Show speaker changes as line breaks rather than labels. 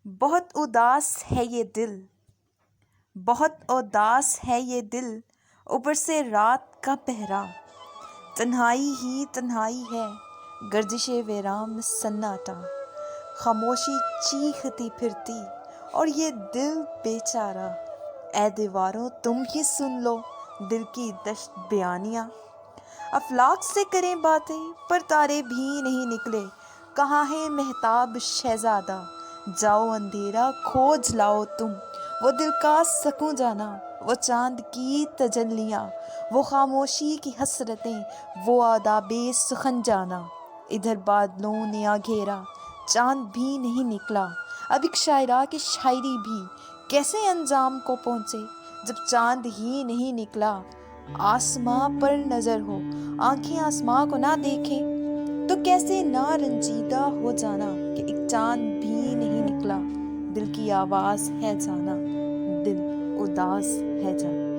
بہت اداس ہے یہ دل، بہت اداس ہے یہ دل، اوپر سے رات کا پہرا، تنہائی ہی تنہائی ہے، گردش ویراں میں سناٹا، خاموشی چیختی پھرتی اور یہ دل بیچارہ، اے دیواروں تم ہی سن لو دل کی دشت بیانیاں، افلاک سے کریں باتیں پر تارے بھی نہیں نکلے، کہاں ہے مہتاب شہزادہ، جاؤ اندھیرا کھوج لاؤ تم، وہ دل کا سکون جانا، وہ چاند کی تجلیاں، وہ خاموشی کی حسرتیں، وہ آداب سخن جانا، ادھر بادلوں نے آ گھیرا، چاند بھی نہیں نکلا، اب ایک شاعرہ کی شاعری بھی کیسے انجام کو پہنچے جب چاند ہی نہیں نکلا، آسماں پر نظر ہو آنکھیں آسماں کو نہ دیکھیں تو کیسے نہ رنجیدہ ہو جانا کہ ایک چاند بھی نہیں نکلا، دل کی آواز ہے جانا، دل اداس ہے جانا۔